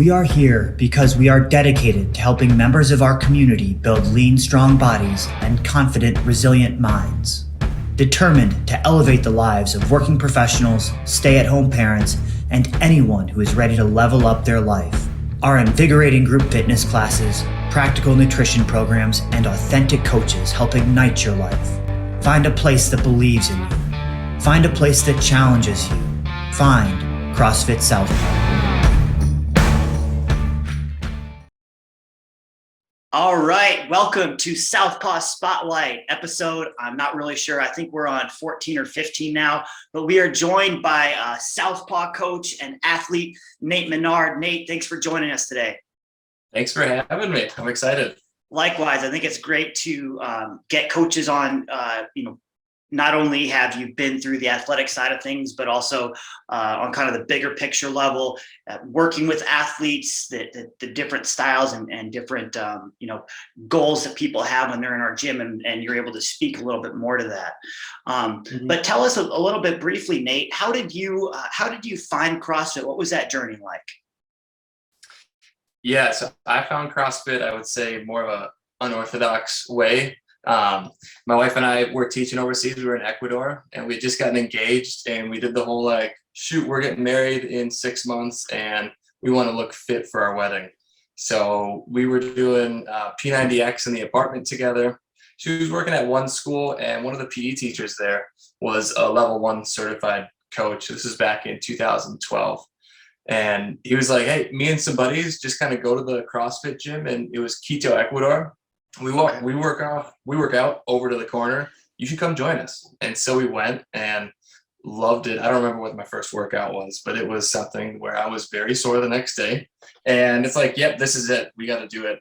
We are here because we are dedicated to helping members of our community build lean, strong bodies and confident, resilient minds. Determined to elevate the lives of working professionals, stay-at-home parents, and anyone who is ready to level up their life. Our invigorating group fitness classes, practical nutrition programs, and authentic coaches help ignite your life. Find a place that believes in you. Find a place that challenges you. Find CrossFit Southpaw. All right, welcome to Southpaw Spotlight episode. I'm not really sure. I think we're on 14 or 15 now, but we are joined by Southpaw coach and athlete, Nate Menard. Nate, thanks for joining us today. Thanks for having me. I'm excited. Likewise, I think it's great to get coaches on, not only have you been through the athletic side of things, but also on kind of the bigger picture level, working with athletes, the different styles and different, goals that people have when they're in our gym, and you're able to speak a little bit more to that. But tell us a little bit briefly, Nate, how did you find CrossFit? What was that journey like? Yeah, so I found CrossFit, I would say, more of a unorthodox way. My wife and I were teaching overseas. We were in Ecuador and we had just gotten engaged, and we did the whole we're getting married in 6 months and we want to look fit for our wedding. So we were doing P90X in the apartment together. She was working at one school, and one of the PE teachers there was a level 1 certified coach. This is back in 2012. And he was like, hey, me and some buddies just kind of go to the CrossFit gym, and it was Quito, Ecuador. We work out over to the corner. You should come join us. And so we went and loved it. I don't remember what my first workout was, but it was something where I was very sore the next day. And it's like, yep, this is it. We got to do it.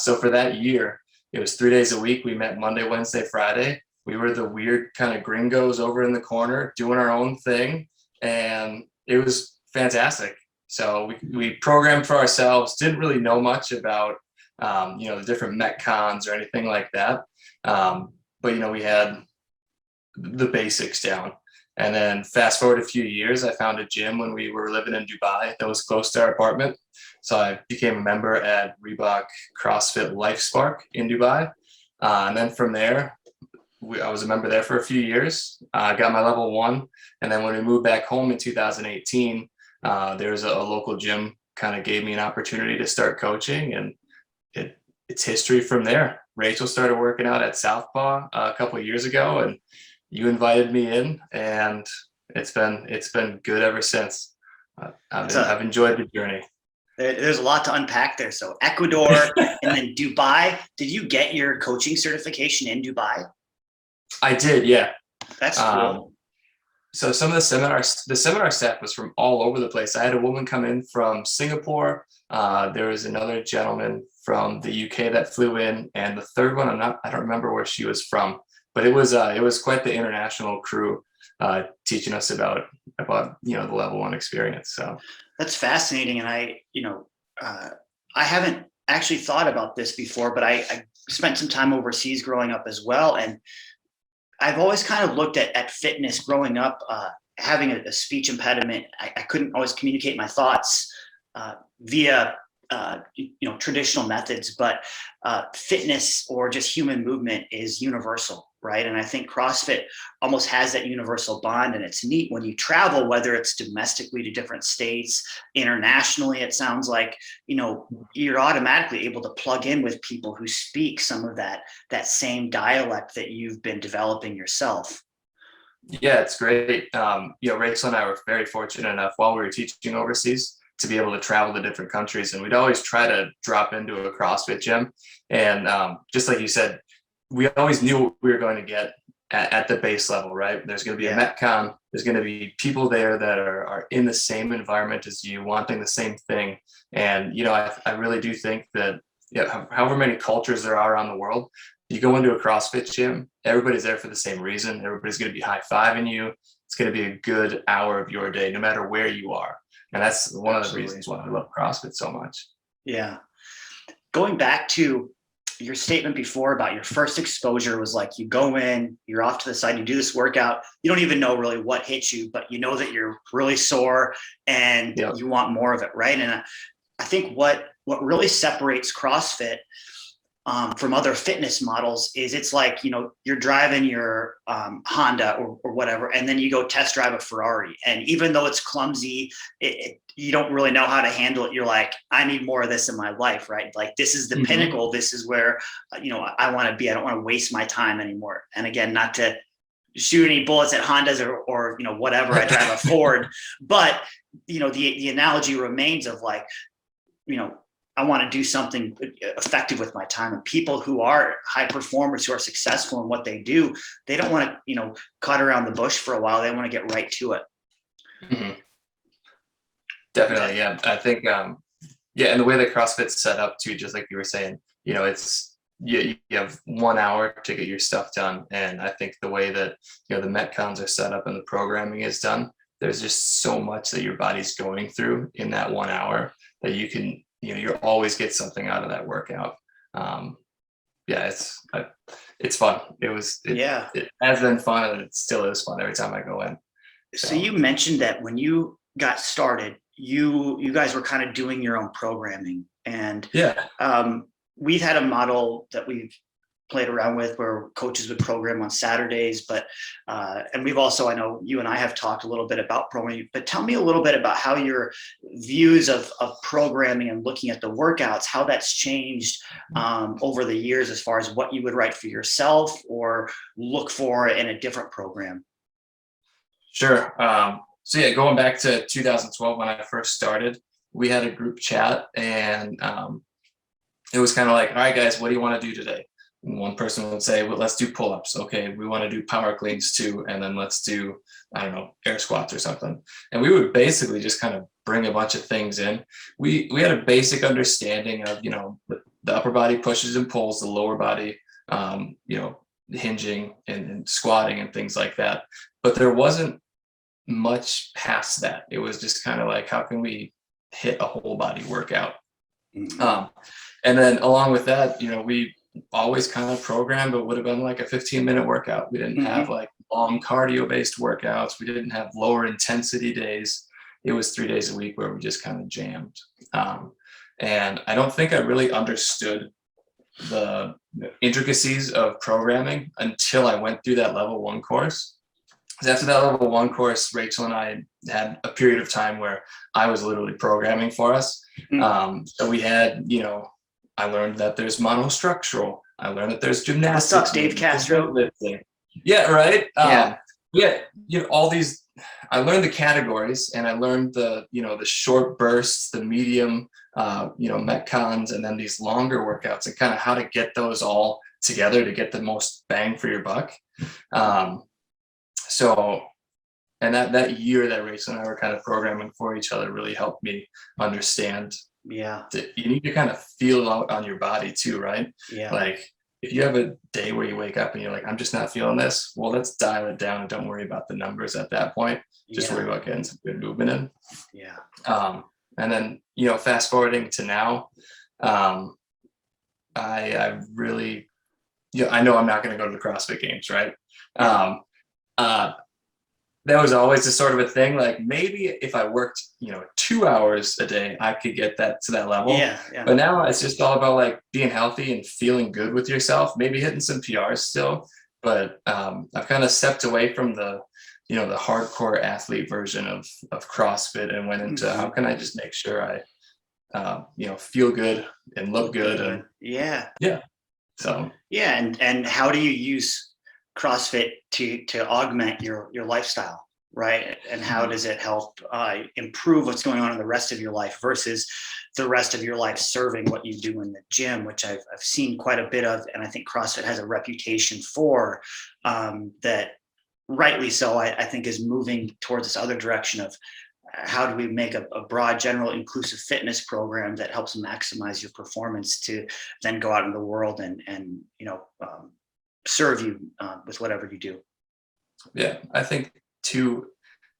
So for that year, it was 3 days a week. We met Monday, Wednesday, Friday. We were the weird kind of gringos over in the corner doing our own thing. And it was fantastic. So we programmed for ourselves, didn't really know much about the different Metcons or anything like that. But we had the basics down. And then fast forward a few years, I found a gym when we were living in Dubai that was close to our apartment. So I became a member at Reebok CrossFit LifeSpark in Dubai. And then from there, I was a member there for a few years. I got my level 1. And then when we moved back home in 2018, there was a local gym kind of gave me an opportunity to start coaching, and it's history from there. Rachel started working out at Southpaw a couple of years ago, and you invited me in, and it's been good ever since. I've enjoyed the journey. There's a lot to unpack there. So Ecuador and then Dubai. Did you get your coaching certification in Dubai? I did, yeah. That's cool. So some of the seminar staff was from all over the place. I had a woman come in from Singapore. There was another gentleman from the UK that flew in, and the third one, I don't remember where she was from, but it was quite the international crew teaching us about the level 1 experience. So that's fascinating, and I haven't actually thought about this before, but I spent some time overseas growing up as well, and I've always kind of looked at fitness growing up, having a speech impediment. I couldn't always communicate my thoughts via traditional methods, but fitness or just human movement is universal, right? And I think CrossFit almost has that universal bond, and it's neat when you travel, whether it's domestically to different states, internationally. It sounds like you're automatically able to plug in with people who speak some of that same dialect that you've been developing yourself. Yeah, it's great. Rachel and I were very fortunate enough while we were teaching overseas to be able to travel to different countries, and we'd always try to drop into a CrossFit gym. And just like you said, we always knew what we were going to get at the base level, right? There's going to be a Metcon. There's going to be people there that are in the same environment as you, wanting the same thing. And, I really do think that however many cultures there are around the world, you go into a CrossFit gym, everybody's there for the same reason. Everybody's going to be high-fiving you. It's going to be a good hour of your day, no matter where you are. And that's one of the reasons why I love CrossFit so much. Yeah. Going back to your statement before about your first exposure was like, you go in, you're off to the side, you do this workout, you don't even know really what hits you, but you know that you're really sore and you want more of it, right? And I think what really separates CrossFit from other fitness models is it's like, you know, you're driving your Honda or whatever, and then you go test drive a Ferrari. And even though it's clumsy, you don't really know how to handle it. You're like, I need more of this in my life, right? Like, this is the pinnacle. This is where, you know, I want to be. I don't want to waste my time anymore. And again, not to shoot any bullets at Hondas or you know, whatever. I drive a Ford, but you know, the analogy remains of like, you know, I want to do something effective with my time. And people who are high performers, who are successful in what they do, they don't want to, you know, cut around the bush for a while. They want to get right to it. Mm-hmm. Definitely. Yeah. I think, yeah. And the way that CrossFit's set up too, just like you were saying, you know, it's, you have 1 hour to get your stuff done. And I think the way that, you know, the Metcons are set up and the programming is done, there's just so much that your body's going through in that 1 hour that you can, you know, you always get something out of that workout. Yeah, it's fun. It has been fun, and it still is fun every time I go in. So you mentioned that when you got started, you guys were kind of doing your own programming, and we've had a model that we've played around with where coaches would program on Saturdays, but and we've also, I know you and I have talked a little bit about programming, but tell me a little bit about how your views of programming and looking at the workouts, how that's changed over the years as far as what you would write for yourself or look for in a different program. Sure. So yeah, going back to 2012 when I first started, we had a group chat, and it was kind of like, all right, guys, what do you want to do today? And one person would say, well, let's do pull-ups. Okay, we want to do power cleans too. And then let's do, I don't know, air squats or something. And we would basically just kind of bring a bunch of things in. We had a basic understanding of, you know, the upper body pushes and pulls, the lower body, you know, hinging and squatting and things like that. But there wasn't much past that. It was just kind of like, how can we hit a whole body workout? And then along with that, you know, we always kind of programmed, but would have been like a 15-minute workout. We didn't have like long cardio based workouts. We didn't have lower intensity days. It was 3 days a week where we just kind of jammed. And I don't think I really understood the intricacies of programming until I went through that level 1 course. Because after that level 1 course, Rachel and I had a period of time where I was literally programming for us. So we had, you know, I learned that there's monostructural. I learned that there's gymnastics. What's up, Dave Castro? Yeah, right. Yeah, you know, all these. I learned the categories, and I learned the, you know, the short bursts, the medium, you know, Metcons, and then these longer workouts, and kind of how to get those all together to get the most bang for your buck. So, and that year that Rachel and I were kind of programming for each other really helped me understand. Yeah, you need to kind of feel out on your body too, right? Yeah. Like if you have a day where you wake up and you're like, I'm just not feeling this, well, let's dial it down and don't worry about the numbers at that point. Just worry about getting some good movement in. Yeah. And then, you know, fast forwarding to now, I really, yeah, I know I'm not going to go to the CrossFit Games, right? That was always a sort of a thing. Like maybe if I worked, you know, 2 hours a day, I could get that to that level. Yeah. But now it's just all about like being healthy and feeling good with yourself, maybe hitting some PRs still. But I've kind of stepped away from the, you know, the hardcore athlete version of CrossFit and went into how can I just make sure I, you know, feel good and look good. And yeah. So, yeah. And how do you use CrossFit to augment your lifestyle, right? And how does it help improve what's going on in the rest of your life versus the rest of your life serving what you do in the gym, which I've seen quite a bit of, and I think CrossFit has a reputation for that, rightly so. I think is moving towards this other direction of how do we make a broad, general, inclusive fitness program that helps maximize your performance to then go out in the world and you know. Serve you with whatever you do. Yeah, I think too,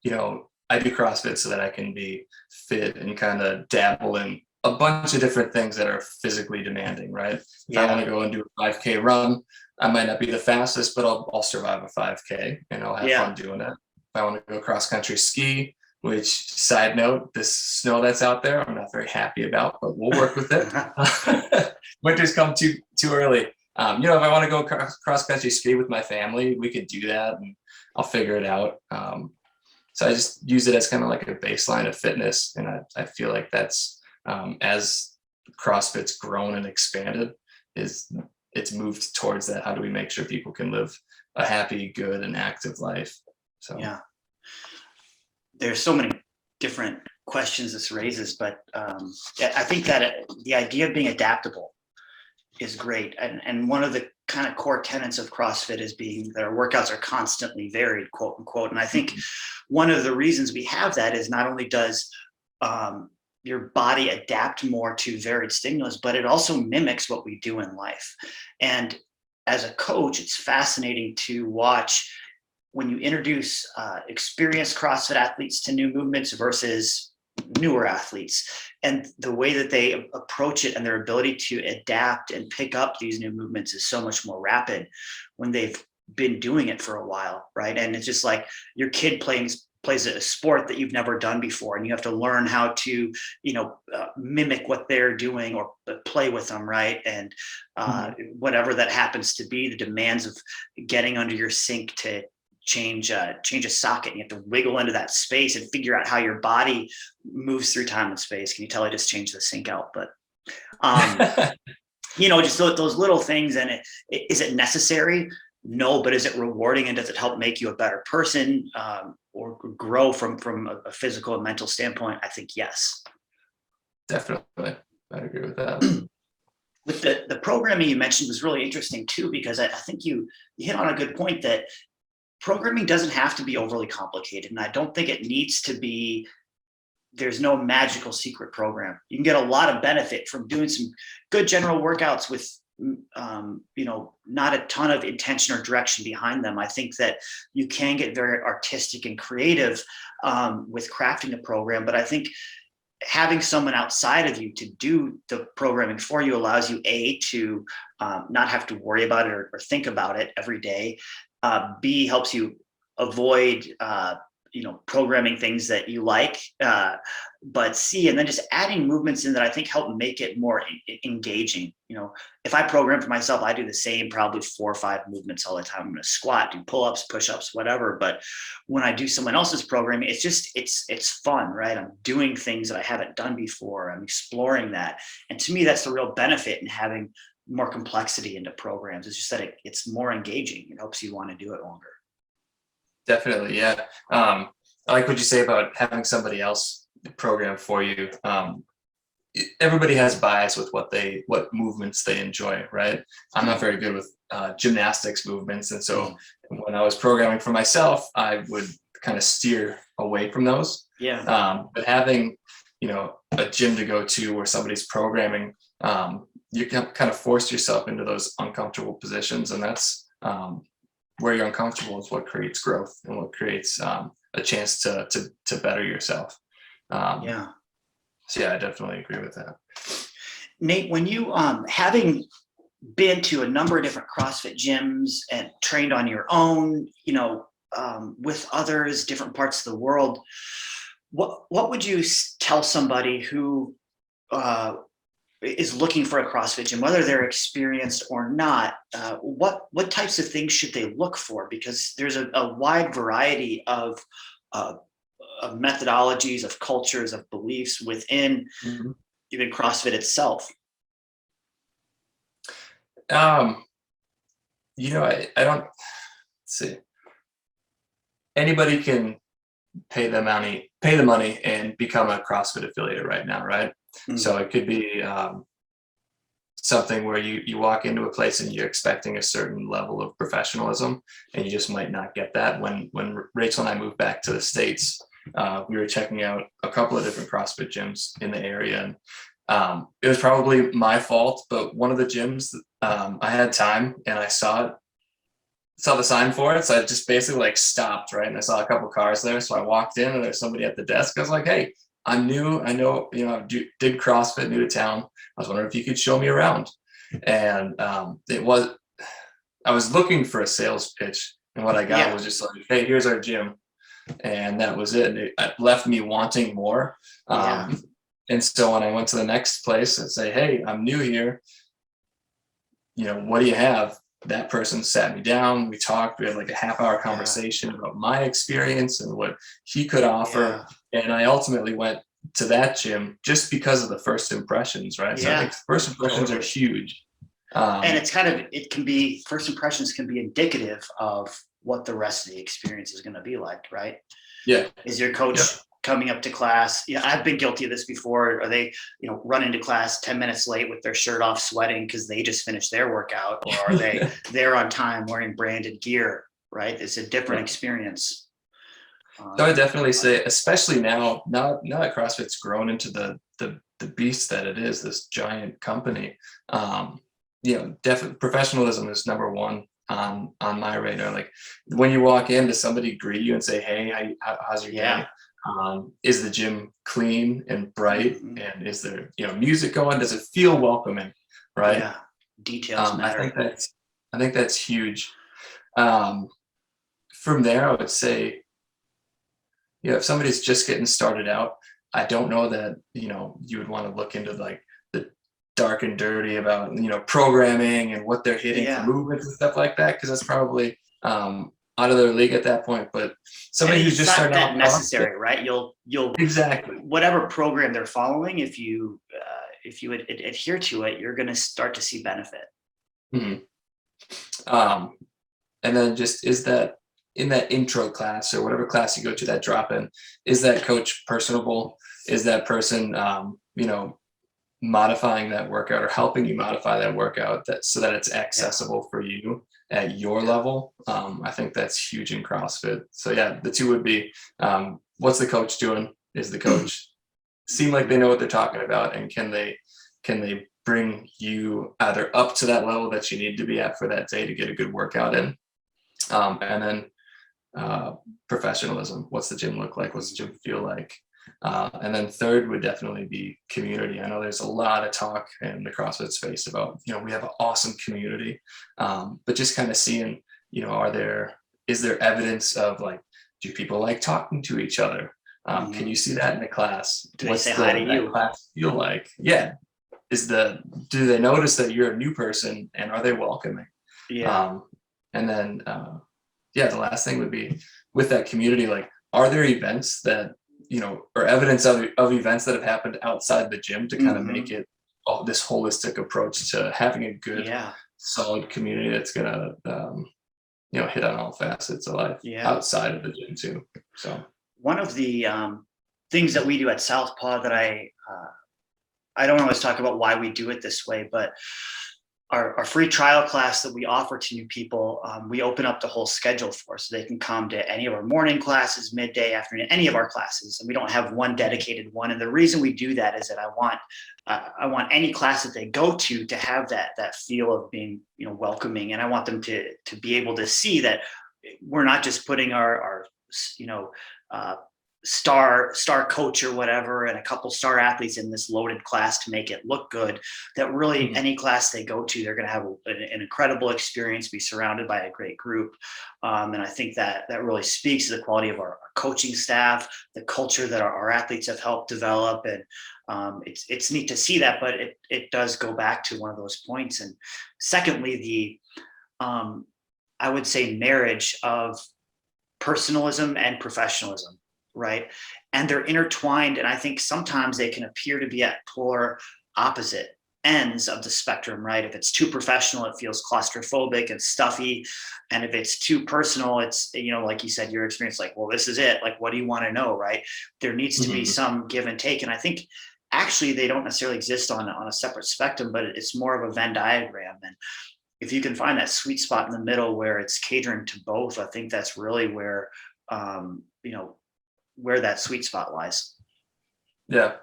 you know, I do CrossFit so that I can be fit and kind of dabble in a bunch of different things that are physically demanding, right? If I want to go and do a 5K run, I might not be the fastest, but I'll survive a 5K and I'll have fun doing it. If I want to go cross country ski, which, side note, this snow that's out there, I'm not very happy about, but we'll work with it. Winter's come too early. If I want to go cross country ski with my family, we could do that, and I'll figure it out. So I just use it as kind of like a baseline of fitness, and I feel like that's as CrossFit's grown and expanded, it's moved towards that. How do we make sure people can live a happy, good, and active life? So yeah, there's so many different questions this raises, but I think that the idea of being adaptable is great. And one of the kind of core tenets of CrossFit is being that our workouts are constantly varied, quote unquote. And I think one of the reasons we have that is not only does your body adapt more to varied stimulus, but it also mimics what we do in life. And as a coach, it's fascinating to watch when you introduce experienced CrossFit athletes to new movements versus newer athletes, and the way that they approach it and their ability to adapt and pick up these new movements is so much more rapid when they've been doing it for a while, right? And it's just like your kid plays a sport that you've never done before, and you have to learn how to mimic what they're doing or play with them, right? And whatever that happens to be, the demands of getting under your sink to change a socket, and you have to wiggle into that space and figure out how your body moves through time and space. Can you tell I just changed the sink out? But just those little things. And is it necessary? No. But is it rewarding, and does it help make you a better person or grow from a physical and mental standpoint? I think yes. Definitely, I agree with that. With the programming you mentioned was really interesting too, because I think you hit on a good point that programming doesn't have to be overly complicated, and I don't think it needs to be. There's no magical secret program. You can get a lot of benefit from doing some good general workouts with, not a ton of intention or direction behind them. I think that you can get very artistic and creative with crafting a program, but I think having someone outside of you to do the programming for you allows you to not have to worry about it or think about it every day. B, helps you avoid programming things that you like, but C, and then just adding movements in that I think help make it more engaging. If I program for myself, I do the same probably 4 or 5 movements all the time. I'm going to squat, do pull-ups, push-ups, whatever. But when I do someone else's programming, it's fun, right? I'm doing things that I haven't done before. I'm exploring that. And to me, that's the real benefit in having more complexity into programs. It's just that it's more engaging. It helps you want to do it longer. Definitely, yeah. I like what you say about having somebody else program for you. Everybody has bias with what movements they enjoy, right? I'm not very good with gymnastics movements, and so when I was programming for myself, I would kind of steer away from those. Yeah. But having a gym to go to where somebody's programming, you can kind of force yourself into those uncomfortable positions, and that's where you're uncomfortable is what creates growth and what creates a chance to better yourself. So yeah, I definitely agree with that. Nate, when you having been to a number of different CrossFit gyms and trained on your own, with others, different parts of the world, what would you tell somebody who is looking for a CrossFit gym, whether they're experienced or not? What types of things should they look for? Because there's a wide variety of methodologies, of cultures, of beliefs within even CrossFit itself. I don't see. Anybody can pay the money and become a CrossFit affiliate right now, right? So it could be something where you walk into a place and you're expecting a certain level of professionalism, and you just might not get that. When Rachel and I moved back to the States, we were checking out a couple of different CrossFit gyms in the area, and it was probably my fault, but one of the gyms, I had time and I saw the sign for it, so I just basically stopped, right? And I saw a couple cars there, so I walked in and there's somebody at the desk. I was like, "Hey, I'm new. I know, did CrossFit, new to town. I was wondering if you could show me around." And I was looking for a sales pitch, and what I got was just like, "Hey, here's our gym. and that was it. It left me wanting more. And so when I went to the next place and say, hey, I'm new here, what do you have? That person sat me down. We talked. We had like a half-hour conversation about my experience and what he could offer. And I ultimately went to that gym just because of the first impressions, right? So I think first impressions are huge. And it's first impressions can be indicative of what the rest of the experience is going to be like, right? Yeah. Is your coach coming up to class? I've been guilty of this before. Are they, run into class 10 minutes late with their shirt off, sweating because they just finished their workout? Or are they there on time wearing branded gear, right? It's a different experience. So I definitely say, especially now that CrossFit's grown into the beast that it is, this giant company, definitely professionalism is number one on my radar. Like when you walk in, does somebody greet you and say, hey, how's your day? Is the gym clean and bright? And is there, music going? Does it feel welcoming? Right. Yeah. Details matter. I think that's huge. From there, I would say, if somebody's just getting started out, I don't know that, you would want to look into like the dark and dirty about, programming and what they're hitting for movements and stuff like that. Cause that's probably, out of their league at that point, but somebody who's just starting out, necessary, right? You'll exactly whatever program they're following. If you adhere to it, you're going to start to see benefit. And then just is that in that intro class or whatever class you go to, that drop in, is that coach personable? Is that person, modifying that workout or helping you modify that workout so that it's accessible for you at your level? I think that's huge in CrossFit. So the two would be, what's the coach doing? Is the coach seem like they know what they're talking about, and can they bring you either up to that level that you need to be at for that day to get a good workout in? And then professionalism. What's the gym look like? What's the gym feel like? And then third would definitely be community. I know there's a lot of talk in the CrossFit space about, we have an awesome community, but just kind of seeing, is there evidence of like, do people like talking to each other? Can you see that in the class? Do they say hi to you? Class feel like? Yeah. Do they notice that you're a new person, and are they welcoming? Yeah. And then, the last thing would be with that community, like, are there events that, or evidence of events that have happened outside the gym to kind of make it this holistic approach to having a good, solid community that's going to, hit on all facets of life outside of the gym too. So one of the things that we do at Southpaw that I don't always talk about why we do it this way, but our free trial class that we offer to new people, we open up the whole schedule for, so they can come to any of our morning classes, midday, afternoon, any of our classes, and we don't have one dedicated one. And the reason we do that is that I want any class that they go to have that feel of being, welcoming, and I want them to be able to see that we're not just putting our star coach or whatever and a couple star athletes in this loaded class to make it look good. That really any class they go to, they're going to have an incredible experience, be surrounded by a great group. And I think that really speaks to the quality of our coaching staff, the culture that our athletes have helped develop. And it's neat to see that, but it does go back to one of those points. And secondly, I would say marriage of personalism and professionalism, right? And they're intertwined. And I think sometimes they can appear to be at polar opposite ends of the spectrum, right? If it's too professional, it feels claustrophobic and stuffy. And if it's too personal, it's, like you said, your experience, like, well, this is it. Like, what do you want to know, right? There needs to be some give and take. And I think actually they don't necessarily exist on a separate spectrum, but it's more of a Venn diagram. And if you can find that sweet spot in the middle where it's catering to both, I think that's really where, where that sweet spot lies. Yeah.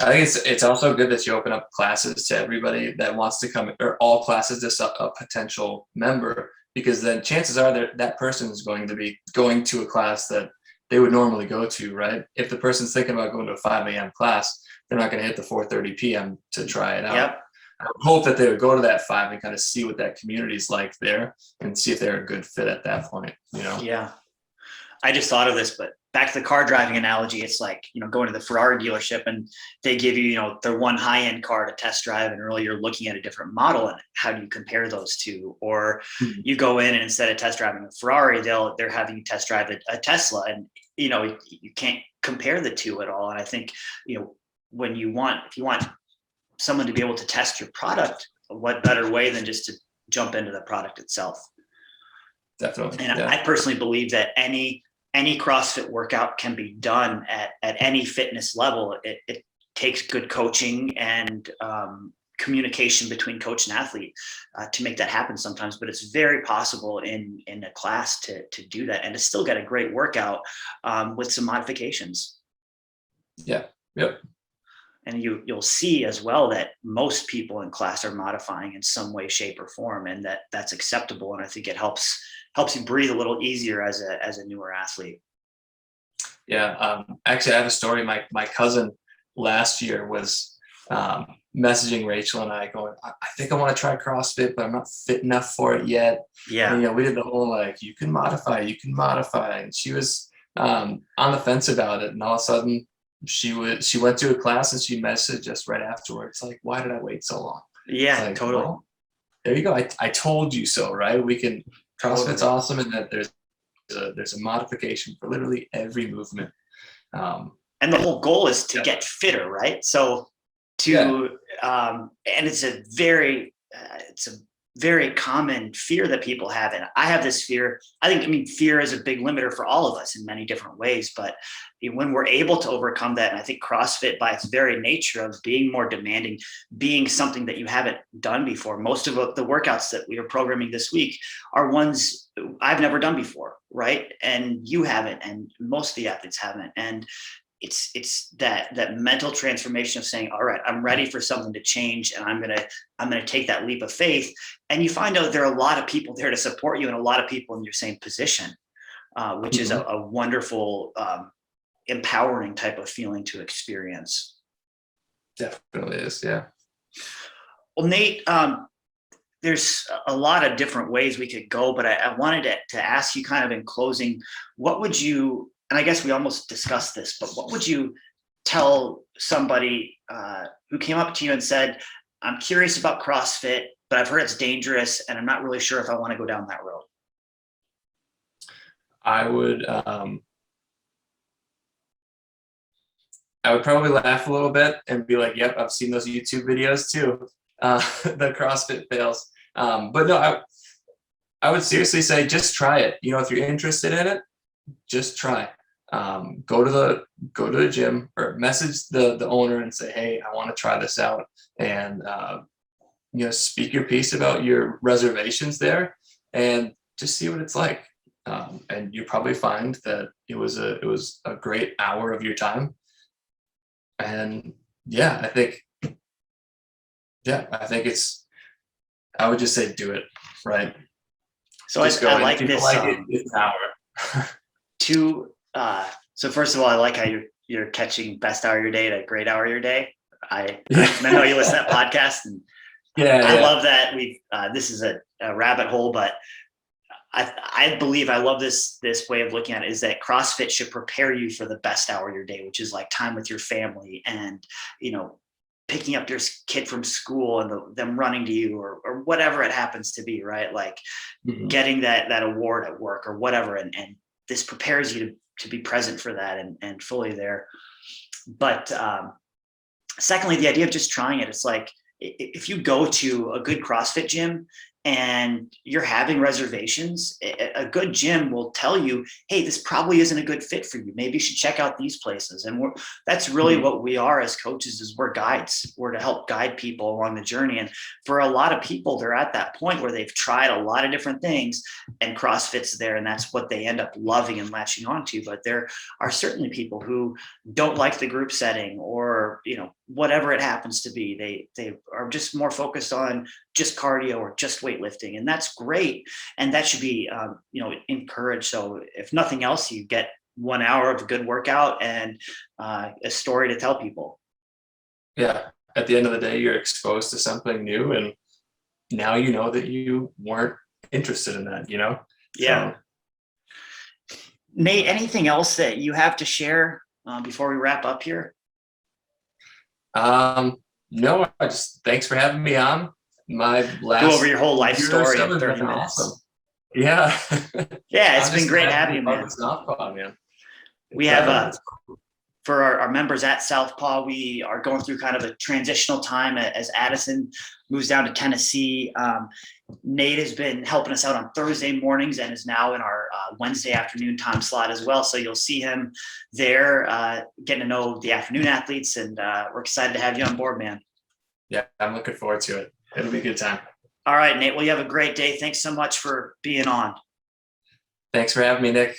I think it's also good that you open up classes to everybody that wants to come, or all classes to a potential member, because then chances are that person is going to be going to a class that they would normally go to, right? If the person's thinking about going to a 5 a.m. class, they're not going to hit the 4:30 p.m. to try it out. Yep. I would hope that they would go to that 5 and kind of see what that community is like there and see if they're a good fit at that point, Yeah. I just thought of this, but back to the car driving analogy, it's like, going to the Ferrari dealership and they give you, their one high-end car to test drive, and really you're looking at a different model, and how do you compare those two? Or you go in and instead of test driving a Ferrari, they're having you test drive a Tesla, and you can't compare the two at all. And I think, if you want someone to be able to test your product, what better way than just to jump into the product itself? Definitely. And yeah. I personally believe that any CrossFit workout can be done at any fitness level. It takes good coaching and communication between coach and athlete to make that happen sometimes, but it's very possible in a class to do that and to still get a great workout with some modifications. Yeah. Yep. And you'll see as well that most people in class are modifying in some way, shape, or form, and that's acceptable. And I think it helps you breathe a little easier as a newer athlete. Yeah. Actually, I have a story. My cousin last year was messaging Rachel and I going, I think I want to try CrossFit, but I'm not fit enough for it yet. Yeah. And, we did the whole, you can modify. And she was on the fence about it. And all of a sudden she went to a class and she messaged us right afterwards, like, why did I wait so long? Yeah, totally. Well, there you go. I told you so, right? CrossFit's awesome in that there's a modification for literally every movement. And the whole goal is to get fitter, right? So and it's a very common fear that people have. And I have this fear. Fear is a big limiter for all of us in many different ways, but when we're able to overcome that, and I think CrossFit by its very nature of being more demanding, being something that you haven't done before, most of the workouts that we are programming this week are ones I've never done before, right? And you haven't, and most of the athletes haven't. And it's that mental transformation of saying, all right, I'm ready for something to change, and I'm gonna take that leap of faith. And you find out there are a lot of people there to support you, and a lot of people in your same position, which is a wonderful, empowering type of feeling to experience. Definitely is, yeah. Well, Nate, there's a lot of different ways we could go, but I wanted to ask you kind of in closing, what would you, and I guess we almost discussed this, but what would you tell somebody who came up to you and said, I'm curious about CrossFit, but I've heard it's dangerous and I'm not really sure if I want to go down that road? I would probably laugh a little bit and be like, yep, I've seen those YouTube videos too, the CrossFit fails. But no, I would seriously say, just try it. If you're interested in it, just try. Go to the gym or message the owner and say, hey, I want to try this out, and speak your piece about your reservations there, and just see what it's like. And you'll probably find that it was a great hour of your time. And I think I would just say do it, right? So I like this. It's an hour. So first of all, I like how you're catching best hour of your day at a great hour of your day. I know you listen to that podcast, and I love that. This is a rabbit hole, but I believe I love this way of looking at it, is that CrossFit should prepare you for the best hour of your day, which is like time with your family, and picking up your kid from school and them running to you, or whatever it happens to be, right? Like getting that award at work or whatever, and this prepares you to be present for that and fully there. But secondly, the idea of just trying it, it's like, if you go to a good CrossFit gym and you're having reservations, a good gym will tell you, hey, this probably isn't a good fit for you. Maybe you should check out these places. And that's really what we are as coaches, is we're guides. We're to help guide people along the journey. And for a lot of people, they're at that point where they've tried a lot of different things and CrossFit's there, and that's what they end up loving and latching onto. But there are certainly people who don't like the group setting, or whatever it happens to be. They are just more focused on just cardio or just weightlifting, and that's great, and that should be encouraged. So if nothing else, you get 1 hour of a good workout and a story to tell people. Yeah, at the end of the day, you're exposed to something new, and now you know that you weren't interested in that. Yeah. Nate, anything else that you have to share before we wrap up here? No, I just thanks for having me on. My last Go over your whole life year or story so in has 30 been minutes. awesome. Yeah. Yeah, it's I'm been just great glad to having be you, part man. of the Southpaw, man. We have for our members at Southpaw, we are going through kind of a transitional time as Addison moves down to Tennessee. Nate has been helping us out on Thursday mornings and is now in our Wednesday afternoon time slot as well. So you'll see him there getting to know the afternoon athletes, and we're excited to have you on board, man. Yeah, I'm looking forward to it. It'll be a good time. All right, Nate. Well, you have a great day. Thanks so much for being on. Thanks for having me, Nick.